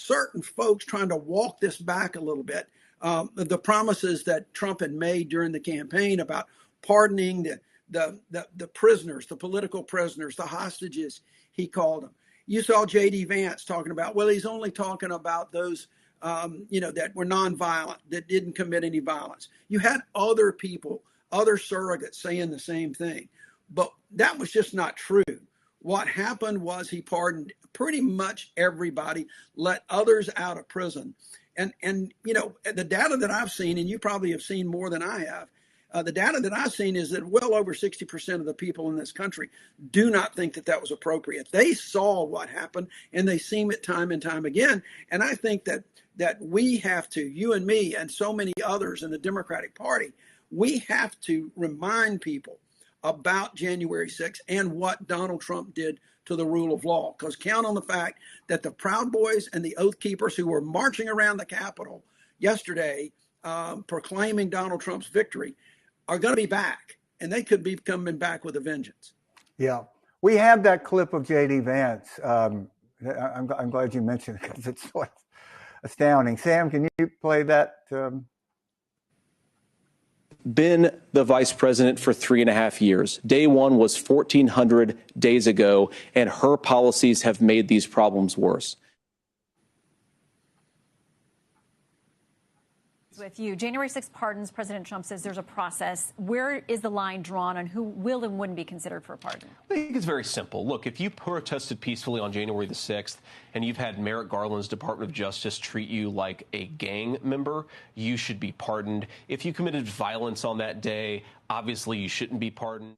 certain folks trying to walk this back a little bit. The promises that Trump had made during the campaign about pardoning the prisoners, the political prisoners, the hostages, he called them. You saw J.D. Vance talking about, well, he's only talking about those, that were nonviolent, that didn't commit any violence. You had other people, other surrogates saying the same thing, but that was just not true. What happened was he pardoned pretty much everybody, let others out of prison. And the data that I've seen, and you probably have seen more than I have, the data that I've seen is that well over 60% of the people in this country do not think that that was appropriate. They saw what happened, and they seen it time and time again. And I think that we have to, you and me and so many others in the Democratic Party, we have to remind people about January 6th and what Donald Trump did to the rule of law. Because count on the fact that the Proud Boys and the Oath Keepers who were marching around the Capitol yesterday proclaiming Donald Trump's victory are going to be back, and they could be coming back with a vengeance. Yeah. We have that clip of J.D. Vance. I'm glad you mentioned it because it's so astounding. Sam, can you play that? Been the vice president for 3.5 years. Day one was 1,400 days ago, and her policies have made these problems worse. With you, January 6th pardons, President Trump says there's a process. Where is the line drawn on who will and wouldn't be considered for a pardon? I think it's very simple. Look, if you protested peacefully on January the 6th and you've had Merrick Garland's Department of Justice treat you like a gang member, you should be pardoned. If you committed violence on that day, obviously you shouldn't be pardoned.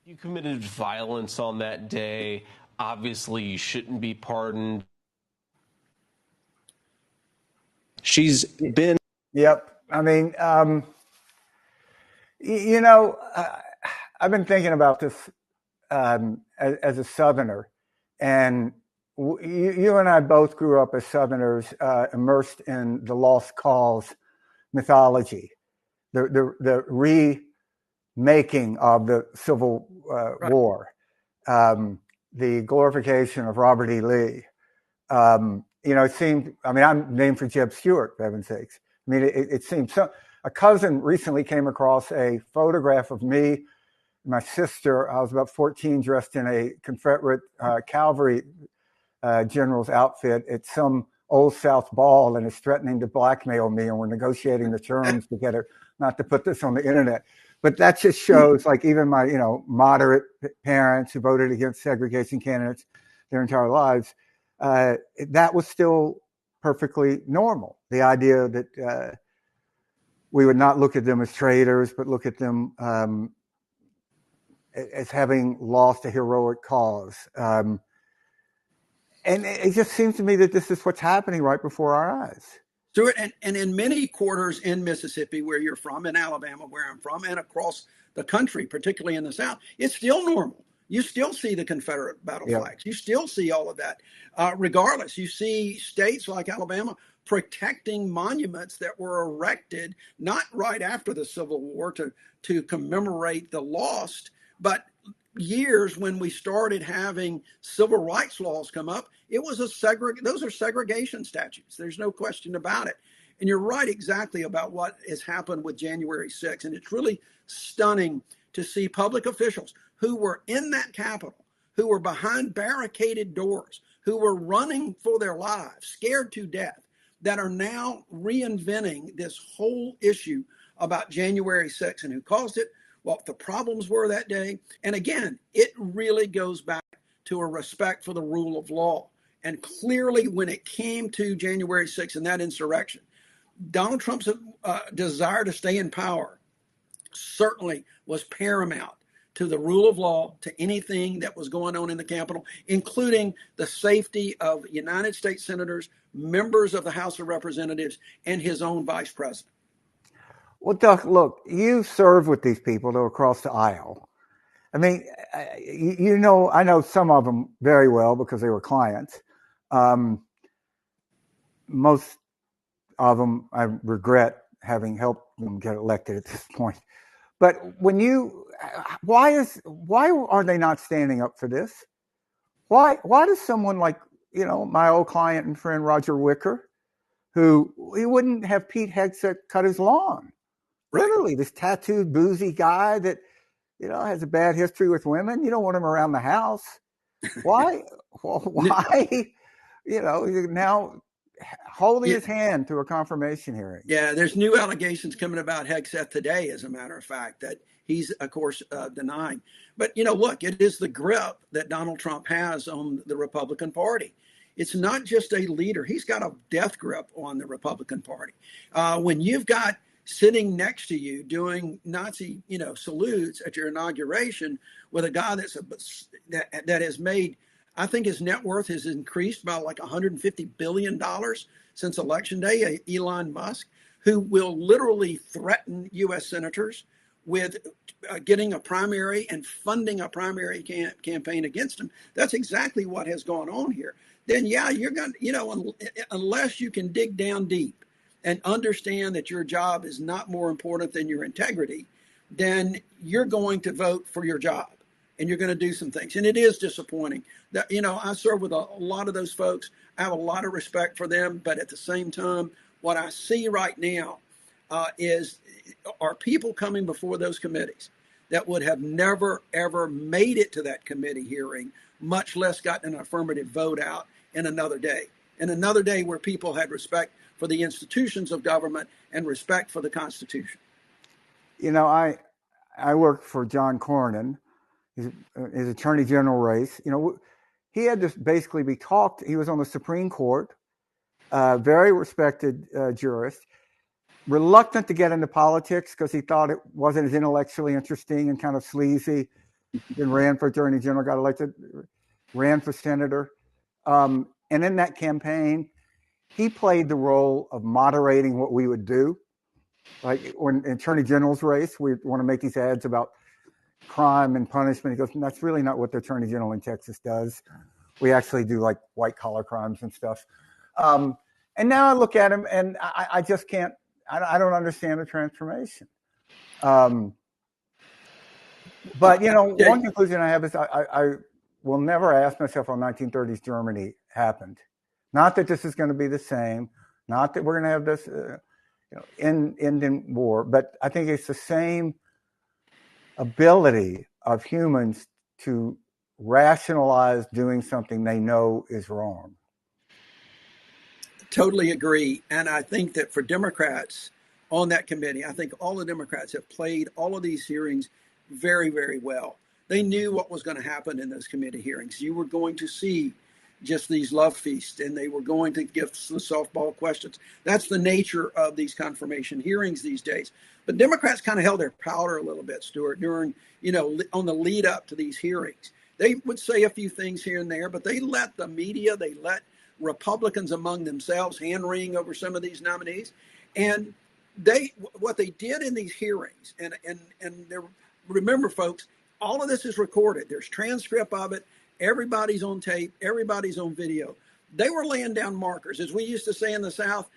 If you committed violence on that day, obviously you shouldn't be pardoned. She's been. Yep. I mean, I've been thinking about this as a Southerner, and you and I both grew up as Southerners, immersed in the lost cause mythology, the remaking of the Civil War, the glorification of Robert E. Lee. It seemed, I'm named for Jeb Stuart, for heaven's sakes. It seemed so. A cousin recently came across a photograph of me and my sister. I was about 14, dressed in a Confederate cavalry general's outfit at some Old South ball, and is threatening to blackmail me, and we're negotiating the terms together not to put this on the internet. But that just shows, like, even my, moderate parents who voted against segregation candidates their entire lives, that was still perfectly normal. The idea that we would not look at them as traitors, but look at them as having lost a heroic cause. And it just seems to me that this is what's happening right before our eyes. Stuart, and in many quarters in Mississippi, where you're from, in Alabama, where I'm from, and across the country, particularly in the South, it's still normal. You still see the Confederate battle flags. You still see all of that. Regardless, you see states like Alabama protecting monuments that were erected not right after the Civil War to commemorate the lost, but years when we started having civil rights laws come up. It was those are segregation statutes. There's no question about it. And you're right exactly about what has happened with January 6th. And it's really stunning to see public officials who were in that Capitol, who were behind barricaded doors, who were running for their lives, scared to death, that are now reinventing this whole issue about January 6th and who caused it, what the problems were that day. And again, it really goes back to a respect for the rule of law. And clearly, when it came to January 6th and that insurrection, Donald Trump's desire to stay in power certainly was paramount to the rule of law, to anything that was going on in the Capitol, including the safety of United States senators, members of the House of Representatives, and his own vice president. Well, Doug, look, you served with these people that were across the aisle. I mean, I know some of them very well because they were clients. Most of them, I regret having helped them get elected at this point. But why are they not standing up for this? Why does someone like, my old client and friend Roger Wicker, who he wouldn't have Pete Hegseth cut his lawn? Right. Literally, this tattooed, boozy guy that, has a bad history with women. You don't want him around the house. Why? Why? Now holding his hand to a confirmation hearing. Yeah, there's new allegations coming about Hegseth today, as a matter of fact, that he's, of course, denying. But, look, it is the grip that Donald Trump has on the Republican Party. It's not just a leader. He's got a death grip on the Republican Party. When you've got sitting next to you doing Nazi, salutes at your inauguration with a guy that has made, I think his net worth has increased by like $150 billion since Election Day, Elon Musk, who will literally threaten U.S. senators with getting a primary and funding a primary campaign against him. That's exactly what has gone on here. Then, yeah, you're going to, unless you can dig down deep and understand that your job is not more important than your integrity, then you're going to vote for your job and you're going to do some things. And it is disappointing that, I serve with a lot of those folks. I have a lot of respect for them. But at the same time, what I see right now are people coming before those committees that would have never, ever made it to that committee hearing, much less gotten an affirmative vote out in another day. In another day where people had respect for the institutions of government and respect for the Constitution. I work for John Cornyn, his attorney general race. He had to basically be talked. He was on the Supreme Court, very respected jurist, reluctant to get into politics because he thought it wasn't as intellectually interesting and kind of sleazy. Then ran for attorney general, got elected, ran for senator. And in that campaign, he played the role of moderating what we would do. Like when attorney general's race, we want to make these ads about crime and punishment. He goes, that's really not what the attorney general in Texas does. We actually do like white collar crimes and stuff. And now I look at him and I just can't, I don't understand the transformation. But, one conclusion I have is I will never ask myself how 1930s Germany happened. Not that this is going to be the same, not that we're going to have this Indian war, but I think it's the same ability of humans to rationalize doing something they know is wrong. Totally agree. And I think that for Democrats on that committee, I think all the Democrats have played all of these hearings very, very well. They knew what was going to happen in those committee hearings. You were going to see just these love feasts, and they were going to give the softball questions. That's the nature of these confirmation hearings these days. But Democrats kind of held their powder a little bit, Stuart, during, on the lead up to these hearings. They would say a few things here and there, but they let the media, they let Republicans among themselves hand wring over some of these nominees. And what they did in these hearings, and remember, folks, all of this is recorded. There's transcript of it. Everybody's on tape. Everybody's on video. They were laying down markers. As we used to say in the South,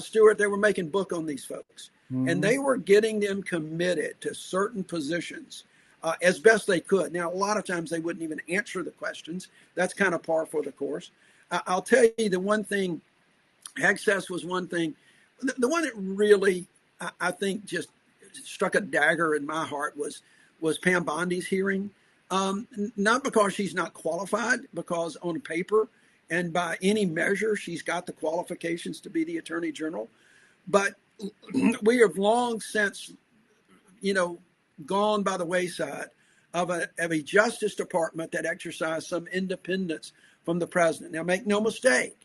Stuart, they were making book on these folks. Mm-hmm. And they were getting them committed to certain positions as best they could. Now, a lot of times they wouldn't even answer the questions. That's kind of par for the course. I'll tell you the one thing, Hegseth was one thing. The one that really, I think, just struck a dagger in my heart was Pam Bondi's hearing. Not because she's not qualified, because on paper and by any measure, she's got the qualifications to be the attorney general. But we have long since, gone by the wayside of a Justice Department that exercised some independence from the president. Now, make no mistake,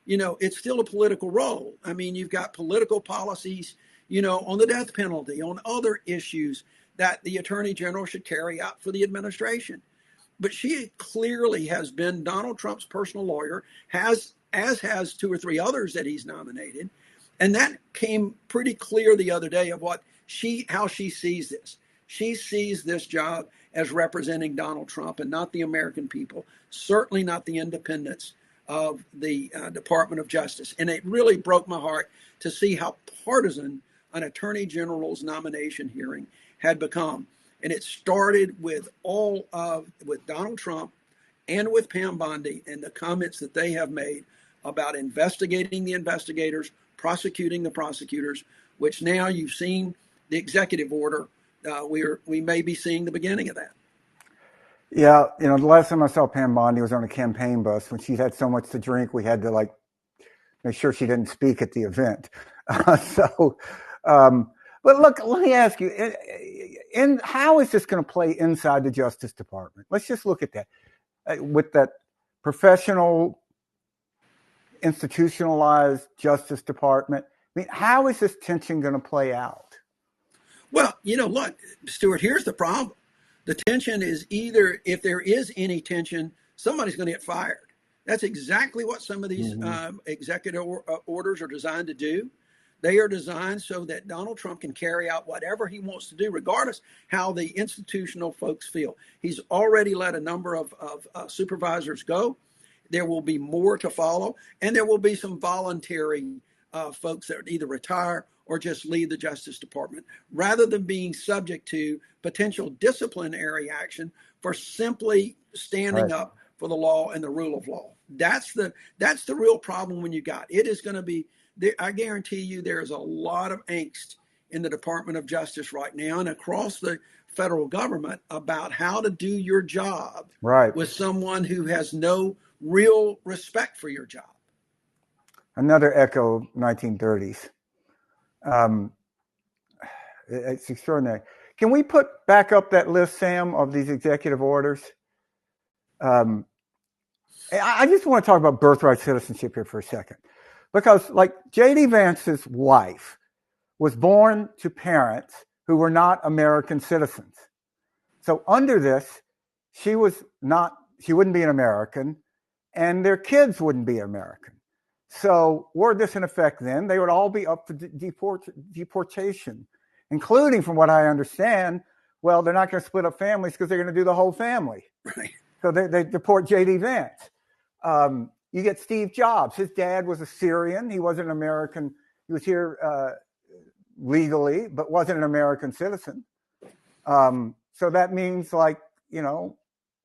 it's still a political role. I mean, you've got political policies, on the death penalty, on other issues that the attorney general should carry out for the administration. But she clearly has been Donald Trump's personal lawyer, as has two or three others that he's nominated. And that came pretty clear the other day of how she sees this. She sees this job as representing Donald Trump and not the American people, certainly not the independence of the Department of Justice. And it really broke my heart to see how partisan an attorney general's nomination hearing had become. And it started with Donald Trump and with Pam Bondi and the comments that they have made about investigating the investigators, prosecuting the prosecutors, which now you've seen the executive order. We may be seeing the beginning of that. Yeah, the last time I saw Pam Bondi was on a campaign bus when she had so much to drink. We had to make sure she didn't speak at the event. But look, let me ask you, how is this going to play inside the Justice Department? Let's just look at that. With that professional, institutionalized Justice Department, I mean, how is this tension going to play out? Well, look, Stuart, here's the problem. The tension is either, if there is any tension, somebody's going to get fired. That's exactly what some of these executive orders are designed to do. They are designed so that Donald Trump can carry out whatever he wants to do, regardless how the institutional folks feel. He's already let a number of supervisors go. There will be more to follow, and there will be some voluntary folks that either retire or just leave the Justice Department, rather than being subject to potential disciplinary action for simply standing up for the law and the rule of law. That's the real problem when you got. It is going to be, I guarantee you there is a lot of angst in the Department of Justice right now and across the federal government about how to do your job with someone who has no real respect for your job. Another echo 1930s. It's extraordinary. Can we put back up that list, Sam, of these executive orders? I just want to talk about birthright citizenship here for a second, because J.D. Vance's wife was born to parents who were not American citizens. So under this, she wouldn't be an American, and their kids wouldn't be American. So were this in effect then, they would all be up for deportation, including, from what I understand, well, they're not going to split up families because they're going to do the whole family. Right. So they deport J.D. Vance. You get Steve Jobs. His dad was a Syrian. He wasn't an American. He was here legally, but wasn't an American citizen. So that means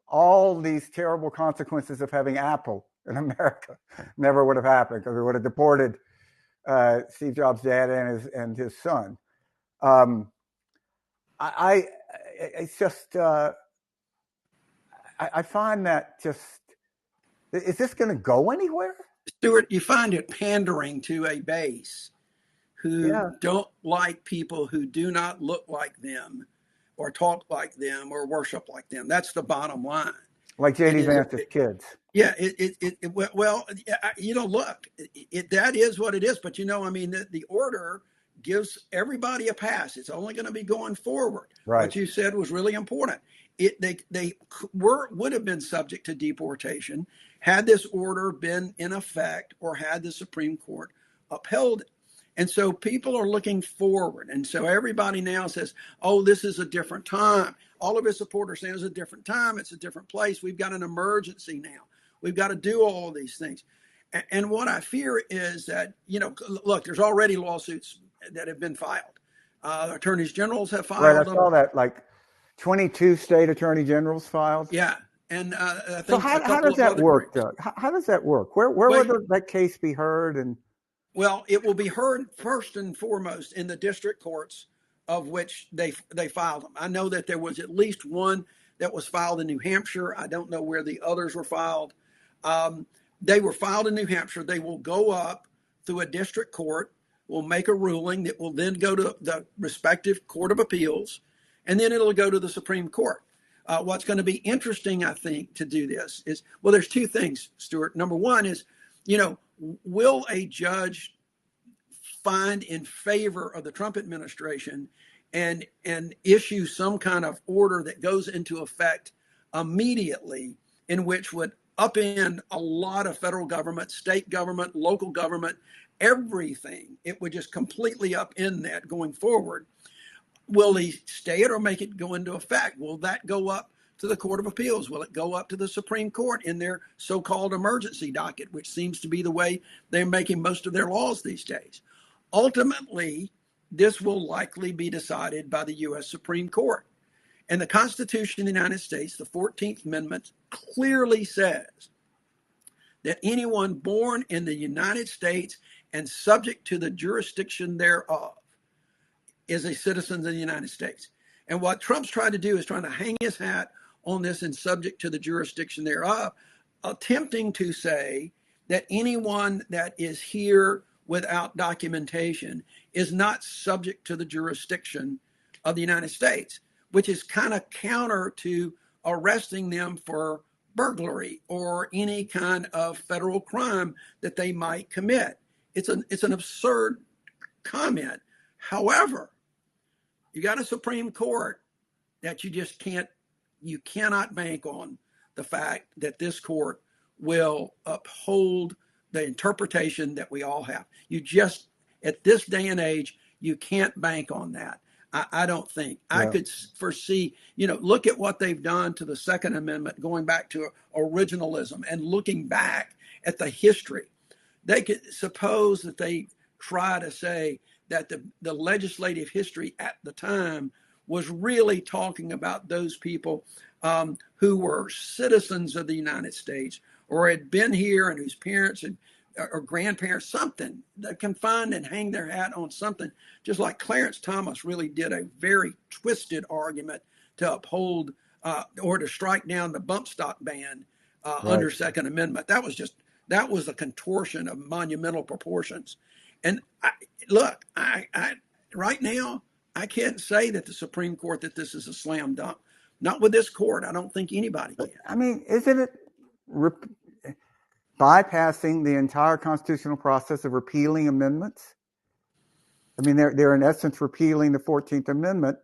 all these terrible consequences of having Apple in America never would have happened, because we would have deported Steve Jobs' dad and his son. I find that just, is this going to go anywhere? Stuart, you find it pandering to a base who don't like people who do not look like them or talk like them or worship like them. That's the bottom line. Like J.D. Vance's kids. Yeah, look, that is what it is. But, the order gives everybody a pass. It's only going to be going forward. Right. What you said was really important. They would have been subject to deportation had this order been in effect or had the Supreme Court upheld it. And so people are looking forward. And so everybody now says, oh, this is a different time. All of his supporters say it's a different time. It's a different place. We've got an emergency now. We've got to do all of these things. And what I fear is that, look, there's already lawsuits that have been filed. Attorneys generals have filed. Right, I saw that, 22 state attorney generals filed. Yeah. And I think so how does that work, Doug? How does that work? Where would that case be heard? Well, it will be heard first and foremost in the district courts of which they filed them. I know that there was at least one that was filed in New Hampshire. I don't know where the others were filed. They were filed in New Hampshire. They will go up through a district court, will make a ruling that will then go to the respective Court of Appeals, and then it'll go to the Supreme Court. What's going to be interesting, I think, to do this is, well, there's two things, Stuart. Number one is, will a judge find in favor of the Trump administration and issue some kind of order that goes into effect immediately, in which would upend a lot of federal government, state government, local government, everything? It would just completely upend that going forward. Will he stay it or make it go into effect? Will that go up to the Court of Appeals? Will it go up to the Supreme Court in their so-called emergency docket, which seems to be the way they're making most of their laws these days? Ultimately, this will likely be decided by the U.S. Supreme Court. And the Constitution of the United States, the 14th Amendment, clearly says that anyone born in the United States and subject to the jurisdiction thereof is a citizen of the United States. And what Trump's trying to do is trying to hang his hat on this and subject to the jurisdiction thereof, attempting to say that anyone that is here without documentation is not subject to the jurisdiction of the United States, which is kind of counter to arresting them for burglary or any kind of federal crime that they might commit. It's an absurd comment. However, you got a Supreme Court that you cannot bank on the fact that this court will uphold the interpretation that we all have. You just, at this day and age, you can't bank on that. I don't think. Yeah. I could foresee, look at what they've done to the Second Amendment, going back to originalism and looking back at the history. They could suppose that they try to say that the legislative history at the time was really talking about those people who were citizens of the United States or had been here and whose parents or grandparents, something that can find and hang their hat on something, just like Clarence Thomas really did a very twisted argument to uphold or to strike down the bump stock ban under Second Amendment. That was a contortion of monumental proportions. And I right now, I can't say that the Supreme Court, that this is a slam dunk. Not with this court. I don't think anybody can. I mean, isn't it bypassing the entire constitutional process of repealing amendments? I mean, they're in essence repealing the 14th Amendment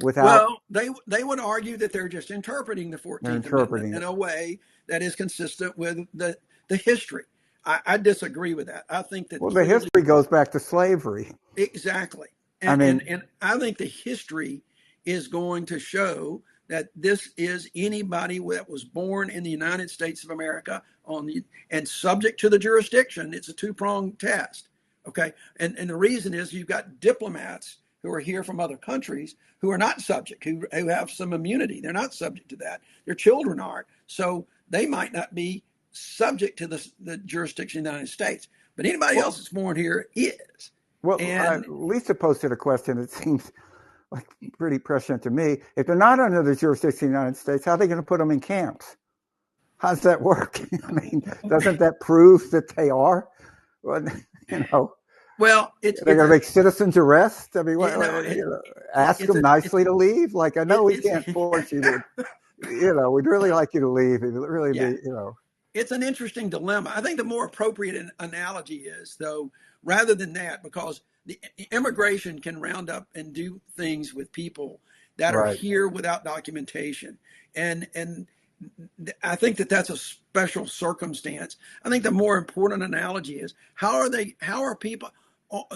without. Well, they would argue that they're just interpreting the 14th Amendment in a way that is consistent with the history. I disagree with that. I think that the history goes back to slavery. Exactly. And I think the history is going to show that this is anybody that was born in the United States of America and subject to the jurisdiction. It's a two-pronged test. Okay. And the reason is you've got diplomats who are here from other countries who are not subject, who have some immunity. They're not subject to that. Their children aren't. So they might not be subject to the jurisdiction of the United States. But anybody else that's born here is. Well, Lisa posted a question that seems like pretty prescient to me. If they're not under the jurisdiction of the United States, how are they going to put them in camps? How does that work? I mean, doesn't that prove that they are? Well, they're going to make citizens arrest. I mean, ask them nicely to leave. Like, I know we can't force you to. We'd really like you to leave. It'd really be. It's an interesting dilemma. I think the more appropriate analogy is, though, rather than that, because the immigration can round up and do things with people that are here without documentation. And I think that that's a special circumstance. I think the more important analogy is how are people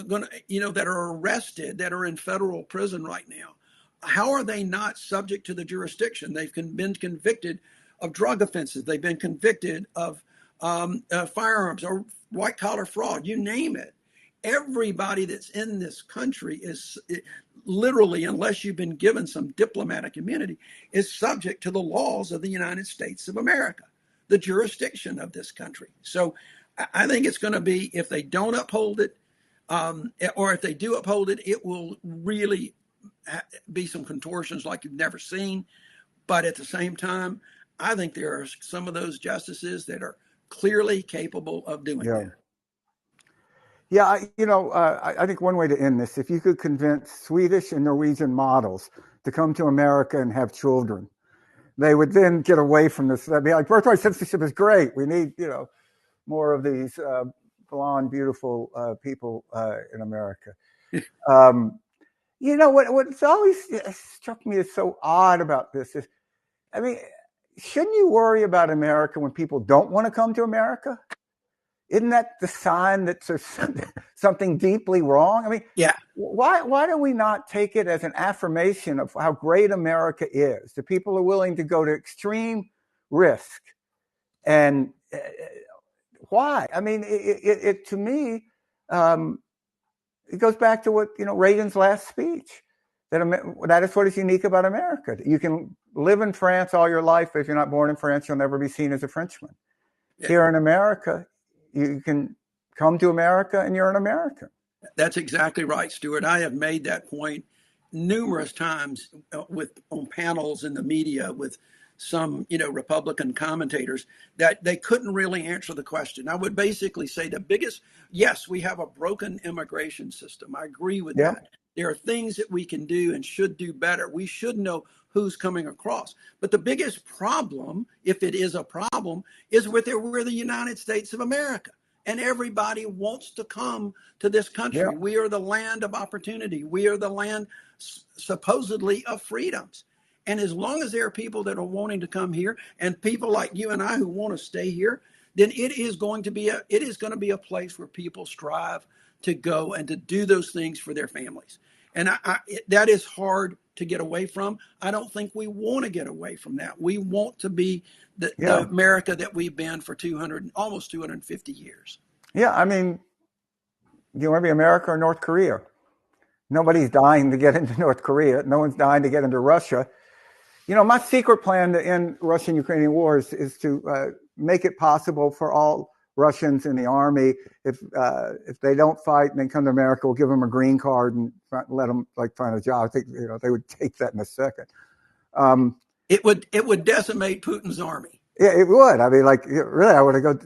going to, that are arrested, that are in federal prison right now? How are they not subject to the jurisdiction? They've been convicted of drug offenses. They've been convicted of firearms or white collar fraud, you name it. Everybody that's in this country is literally, unless you've been given some diplomatic immunity, is subject to the laws of the United States of America, the jurisdiction of this country. So I think it's going to be, if they don't uphold it, or if they do uphold it, it will really be some contortions like you've never seen. But at the same time, I think there are some of those justices that are clearly capable of doing that. Yeah, I think one way to end this, if you could convince Swedish and Norwegian models to come to America and have children, they would then get away from this. They'd be like, birthright citizenship is great. We need, more of these blonde, beautiful people in America. What's always struck me as so odd about this is, shouldn't you worry about America when people don't want to come to America? Isn't that the sign that there's something deeply wrong? Why do we not take it as an affirmation of how great America is? The people are willing to go to extreme risk. And why? It to me, it goes back to what, Reagan's last speech. that is what is unique about America. You can live in France all your life, but if you're not born in France, you'll never be seen as a Frenchman. Yeah. Here in America, you can come to America and you're an American. That's exactly right, Stuart. I have made that point numerous times on panels in the media with some, Republican commentators, that they couldn't really answer the question. I would basically say yes, we have a broken immigration system. I agree with that. There are things that we can do and should do better. We should know who's coming across. But the biggest problem, if it is a problem, is we're the United States of America. And everybody wants to come to this country. Yeah. We are the land of opportunity. We are the land supposedly of freedoms. And as long as there are people that are wanting to come here and people like you and I who want to stay here, then it is going to be a place where people strive to go and to do those things for their families. And that is hard to get away from. I don't think we want to get away from that. We want to be the America that we've been for almost 250 years. Yeah, I mean, do you want to be America or North Korea? Nobody's dying to get into North Korea. No one's dying to get into Russia. My secret plan to end Russian-Ukrainian wars is to make it possible for all Russians in the army, if they don't fight and they come to America, we'll give them a green card and let them find a job. I think they would take that in a second. It would decimate Putin's army. Yeah, it would. I mean, really, I would go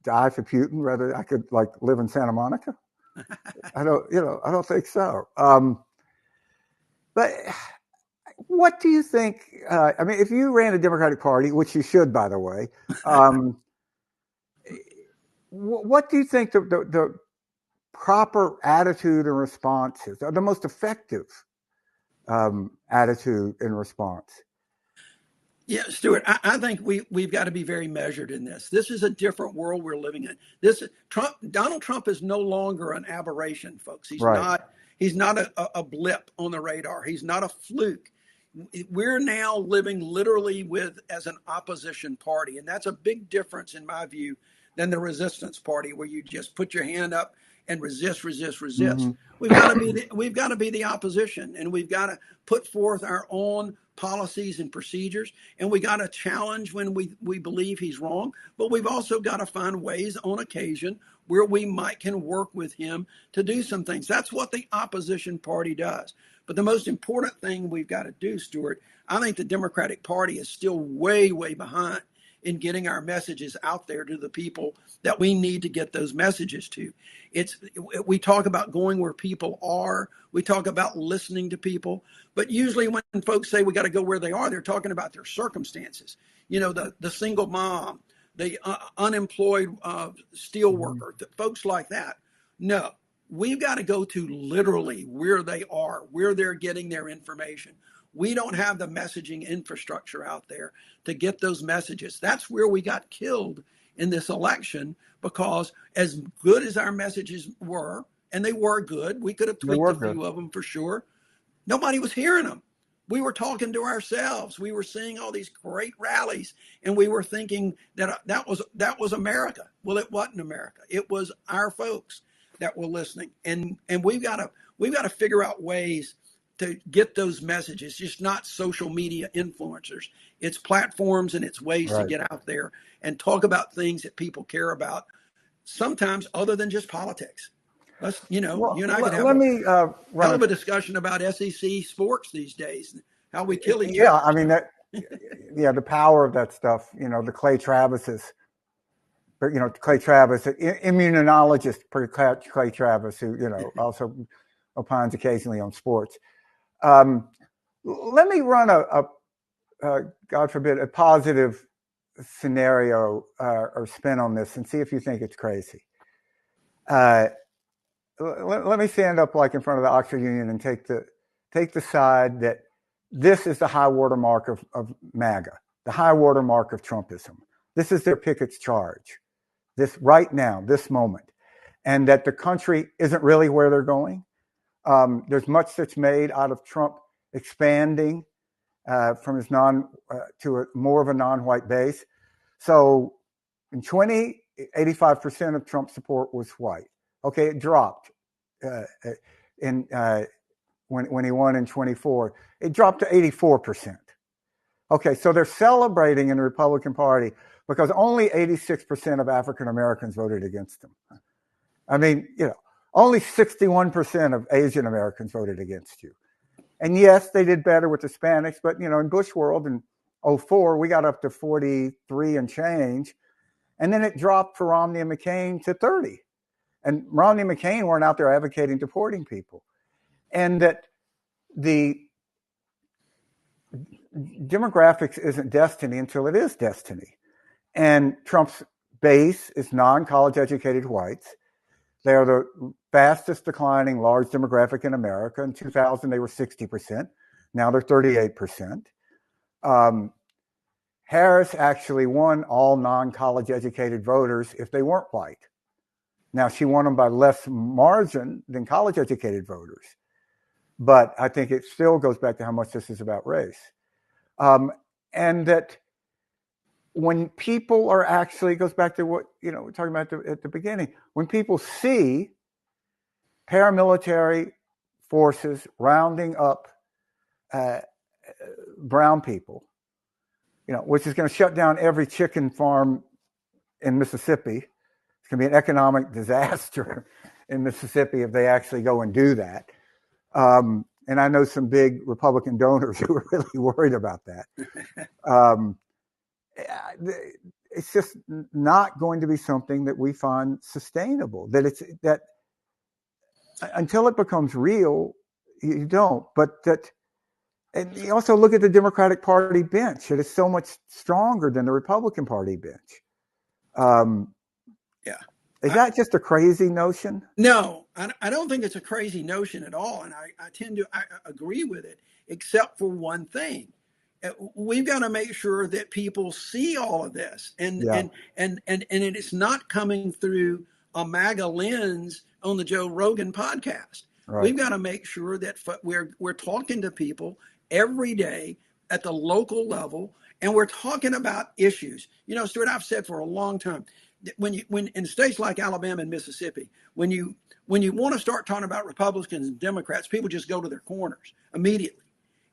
die for Putin rather I could live in Santa Monica. I don't think so. But what do you think? I mean, if you ran a Democratic Party, which you should, by the way, what do you think the proper attitude and response is, or the most effective attitude and response? Yeah, Stuart, I think we've got to be very measured in this. This is a different world we're living in. Donald Trump is no longer an aberration, folks. He's not a blip on the radar. He's not a fluke. We're now living literally as an opposition party. And that's a big difference, in my view, than the resistance party, where you just put your hand up and resist. Mm-hmm. We've got to be the opposition, and we've got to put forth our own policies and procedures, and we got to challenge when we believe he's wrong, but we've also got to find ways on occasion where we can work with him to do some things. That's what the opposition party does. But the most important thing we've got to do, Stuart, I think the Democratic Party is still way, way behind in getting our messages out there to the people that we need to get those messages to. We talk about going where people are. We talk about listening to people. But usually when folks say we got to go where they are, they're talking about their circumstances. The single mom, the unemployed steel worker, folks like that. No, we've got to go to literally where they are, where they're getting their information. We don't have the messaging infrastructure out there to get those messages. That's where we got killed in this election, because as good as our messages were, and they were good, we could have tweaked a few of them for sure. Nobody was hearing them. We were talking to ourselves. We were seeing all these great rallies, and we were thinking that was America. Well, it wasn't America. It was our folks that were listening, and we've got to figure out ways to get those messages. Just not social media influencers. It's platforms and it's ways to get out there and talk about things that people care about, sometimes other than just politics. You and I could have a discussion about SEC sports these days, and how we kill each other. Yeah, I mean, the power of that stuff, the Clay Travises. Clay Travis, immunologist, Clay Travis, who, also opines occasionally on sports. Let me run God forbid, a positive scenario or spin on this and see if you think it's crazy. Let me stand up in front of the Oxford Union and take the side that this is the high watermark of MAGA, the high watermark of Trumpism. This is their Pickett's charge, this right now, this moment, and that the country isn't really where they're going. There's much that's made out of Trump expanding from his to more of a non-white base. So in 2020, 85% of Trump's support was white. Okay, it dropped in when he won in 24. It dropped to 84%. Okay, so they're celebrating in the Republican Party because only 86% of African Americans voted against him. I mean, only 61% of Asian Americans voted against you. And yes, they did better with Hispanics, but in Bush world in 04, we got up to 43 and change. And then it dropped for Romney and McCain to 30. And Romney and McCain weren't out there advocating deporting people. And that the demographics isn't destiny until it is destiny. And Trump's base is non-college educated whites. They are the fastest declining large demographic in America. In 2000, they were 60%. Now they're 38%. Harris actually won all non-college educated voters if they weren't white. Now, she won them by less margin than college educated voters. But I think it still goes back to how much this is about race. And that when people are actually, it goes back to what, we're talking about at the beginning, when people see paramilitary forces rounding up brown people, which is going to shut down every chicken farm in Mississippi. It's going to be an economic disaster in Mississippi if they actually go and do that. And I know some big Republican donors who are really worried about that. It's just not going to be something that we find sustainable. That until it becomes real, you don't. But that, and you also look at the Democratic Party bench. It is so much stronger than the Republican Party bench. Is that just a crazy notion? No, I don't think it's a crazy notion at all. And I tend to agree with it, except for one thing. We've got to make sure that people see all of this, and it is not coming through a MAGA lens on the Joe Rogan podcast. Right. We've got to make sure that we're talking to people every day at the local level, and we're talking about issues. Stuart, I've said for a long time, when in states like Alabama and Mississippi, when you want to start talking about Republicans and Democrats, people just go to their corners immediately.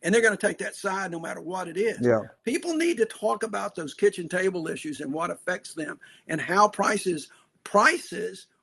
And they're going to take that side no matter what it is. Yeah. People need to talk about those kitchen table issues and what affects them and how prices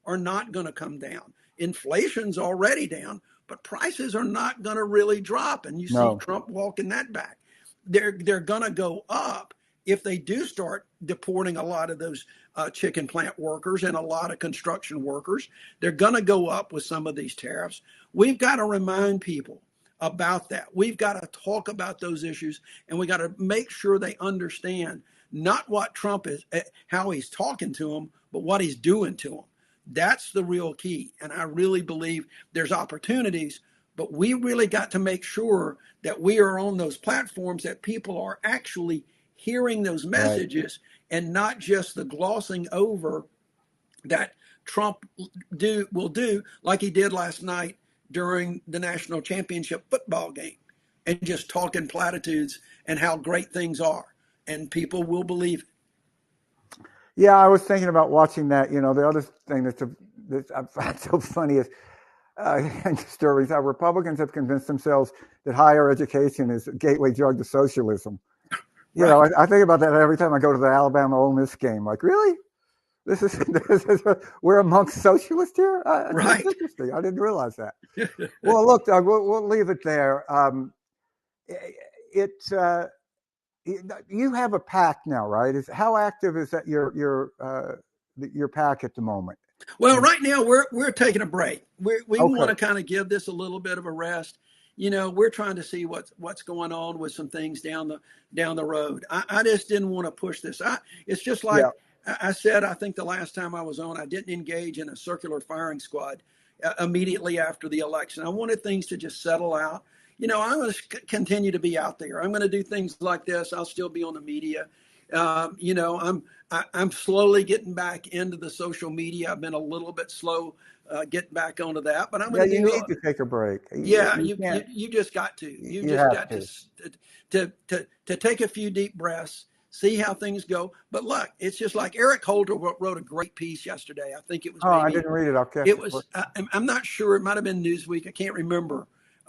are not going to come down. Inflation's already down, but prices are not going to really drop. And you see Trump walking that back. They're going to go up if they do start deporting a lot of those chicken plant workers and a lot of construction workers. They're going to go up with some of these tariffs. We've got to remind people about that. We've got to talk about those issues, and we got to make sure they understand not what Trump is, how he's talking to them, but what he's doing to them. That's the real key. And I really believe there's opportunities, but we really got to make sure that we are on those platforms that people are actually hearing those messages, and not just the glossing over that Trump will do like he did last night during the national championship football game, and just talking platitudes and how great things are, and people will believe it. Yeah, I was thinking about watching that. The other thing that I find so funny is stories how Republicans have convinced themselves that higher education is a gateway drug to socialism. I think about that every time I go to the Alabama Ole Miss game. Like, really? This is we're amongst socialists here? That's interesting. I didn't realize that. Well, look, Doug, we'll leave it there. You have a PAC now, right? How active is that your PAC at the moment? Well, right now we're taking a break. We want to kind of give this a little bit of a rest. We're trying to see what's going on with some things down the road. I just didn't want to push this. It's just like I said, I think the last time I was on, I didn't engage in a circular firing squad immediately after the election. I wanted things to just settle out. I'm going to continue to be out there. I'm going to do things like this. I'll still be on the media. I'm slowly getting back into the social media. I've been a little bit slow getting back onto that, but I'm going to you need to take a break. You just got to. You just got to take a few deep breaths, see how things go. But look, it's just like Eric Holder wrote a great piece yesterday. I think it was. I didn't read it. I'll catch it. Was. I'm not sure. It might have been Newsweek. I can't remember.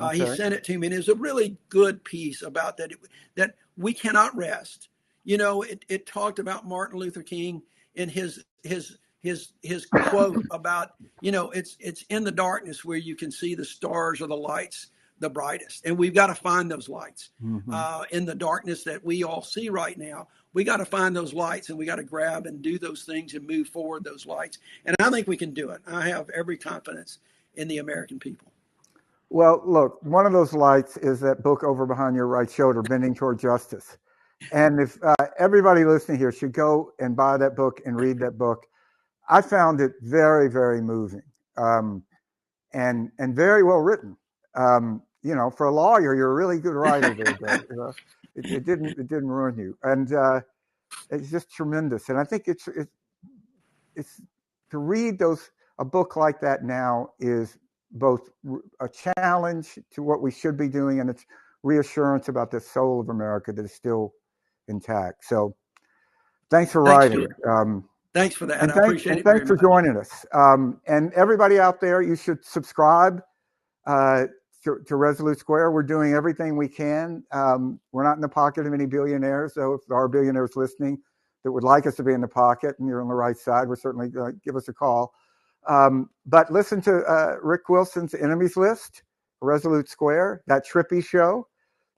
He sent it to me, and it's a really good piece about that. That we cannot rest. It talked about Martin Luther King and his quote about, it's in the darkness where you can see the stars or the lights the brightest, and we've got to find those lights in the darkness that we all see right now. We got to find those lights, and we got to grab and do those things and move forward those lights. And I think we can do it. I have every confidence in the American people. Well, look, one of those lights is that book over behind your right shoulder, Bending Toward Justice. And if everybody listening here should go and buy that book and read that book. I found it very, very moving, and very well written. For a lawyer, you're a really good writer there. It didn't ruin you, and it's just tremendous. And I think it's to read a book like that now is both a challenge to what we should be doing, and it's reassurance about the soul of America that is still intact. So thanks for writing. Thanks for that. And I appreciate it. Thanks for joining us. And everybody out there, you should subscribe to Resolute Square. We're doing everything we can. We're not in the pocket of any billionaires. So if there are billionaires listening that would like us to be in the pocket and you're on the right side, we're certainly give us a call. But listen to Rick Wilson's Enemies List, Resolute Square, that Trippi show.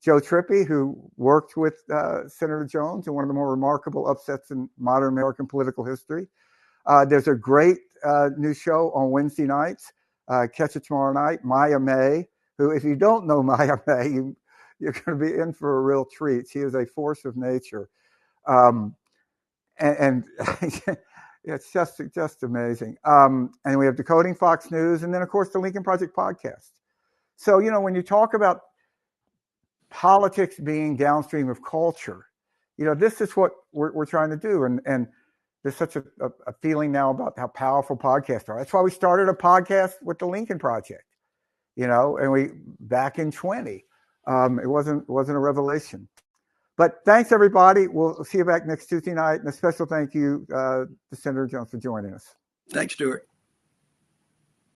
Joe Trippi, who worked with Senator Jones in one of the more remarkable upsets in modern American political history. There's a great new show on Wednesday nights. Catch it tomorrow night. Maya May, who, if you don't know Maya May, you're going to be in for a real treat. She is a force of nature. And it's just amazing. And we have Decoding Fox News, and then, of course, the Lincoln Project podcast. So, when you talk about politics being downstream of culture, this is what we're trying to do. And there's such a feeling now about how powerful podcasts are. That's why we started a podcast with the Lincoln Project, and we back in 20. It wasn't a revelation. But thanks, everybody. We'll see you back next Tuesday night. And a special thank you to Senator Jones for joining us. Thanks, Stuart.